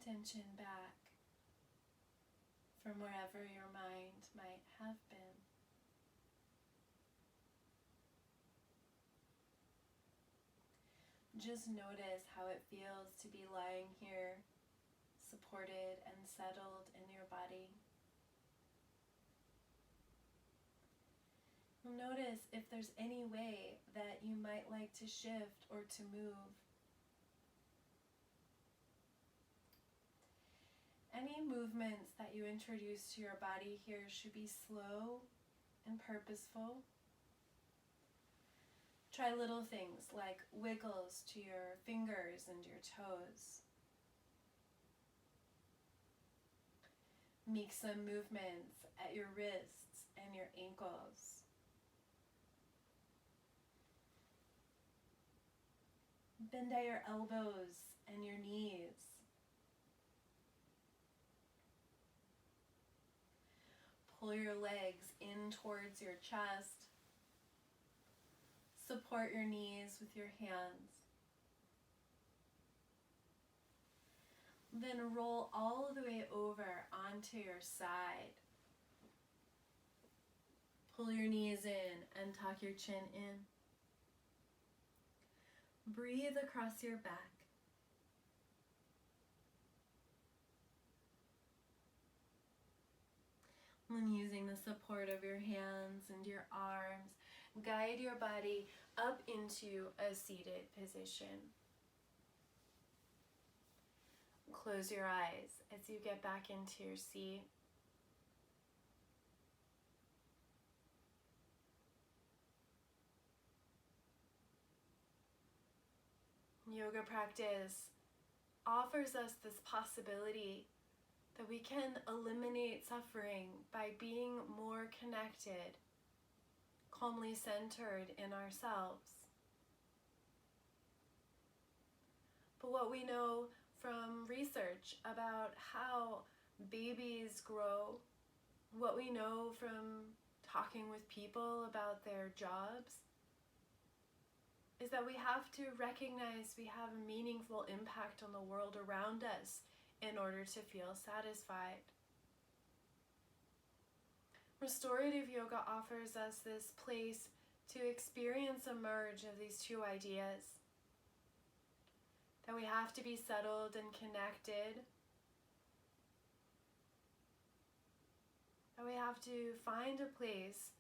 attention back from wherever your mind might have been. Just notice how it feels to be lying here, supported and settled in your body. Notice if there's any way that you might like to shift or to move. Any movements that you introduce to your body here should be slow and purposeful. Try little things like wiggles to your fingers and your toes. Make some movements at your wrists and your ankles. Bend at your elbows and your knees. Pull your legs in towards your chest. Support your knees with your hands. Then roll all the way over onto your side. Pull your knees in and tuck your chin in. Breathe across your back. And using the support of your hands and your arms, guide your body up into a seated position. Close your eyes as you get back into your seat. Yoga practice offers us this possibility that we can eliminate suffering by being more connected, calmly centered in ourselves. But what we know from research about how babies grow, what we know from talking with people about their jobs, is that we have to recognize we have a meaningful impact on the world around us in order to feel satisfied. Restorative yoga offers us this place to experience a merge of these two ideas. That we have to be settled and connected. That we have to find a place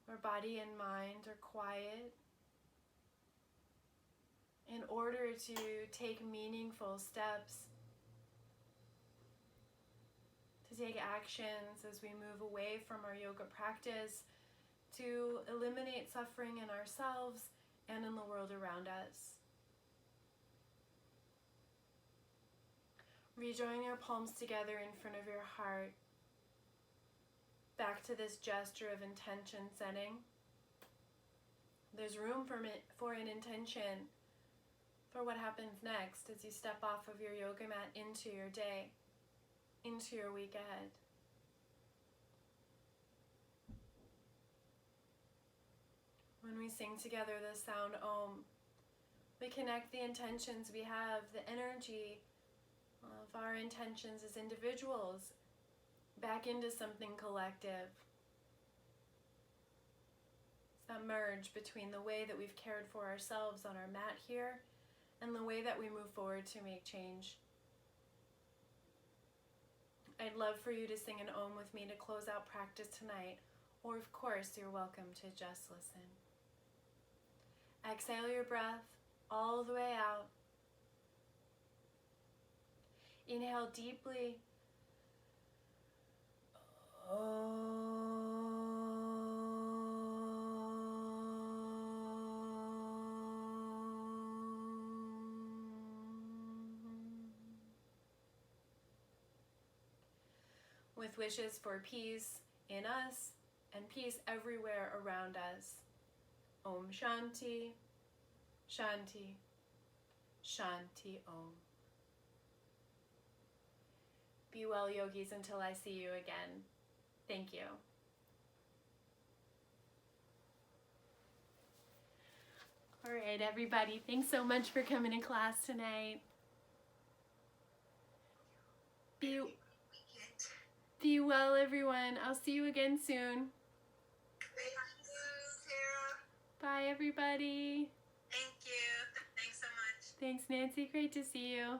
where body and mind are quiet in order to take meaningful steps, to take actions as we move away from our yoga practice, to eliminate suffering in ourselves and in the world around us. Rejoin your palms together in front of your heart, back to this gesture of intention setting. There's room for an intention for what happens next as you step off of your yoga mat into your day, into your week ahead. When we sing together the sound Om, we connect the intentions we have, the energy of our intentions as individuals, back into something collective. It's that merge between the way that we've cared for ourselves on our mat here and the way that we move forward to make change. I'd love for you to sing an Om with me to close out practice tonight, or of course, you're welcome to just listen. Exhale your breath all the way out. Inhale deeply. With wishes for peace in us and peace everywhere around us. Om Shanti, Shanti, Shanti Om. Be well, yogis, until I see you again. Thank you. All right, everybody, thanks so much for coming to class tonight. Be, weekend. be well, everyone. I'll see you again soon. Thank you, Sarah. Bye, everybody. Thank you. Thanks so much. Thanks, Nancy. Great to see you.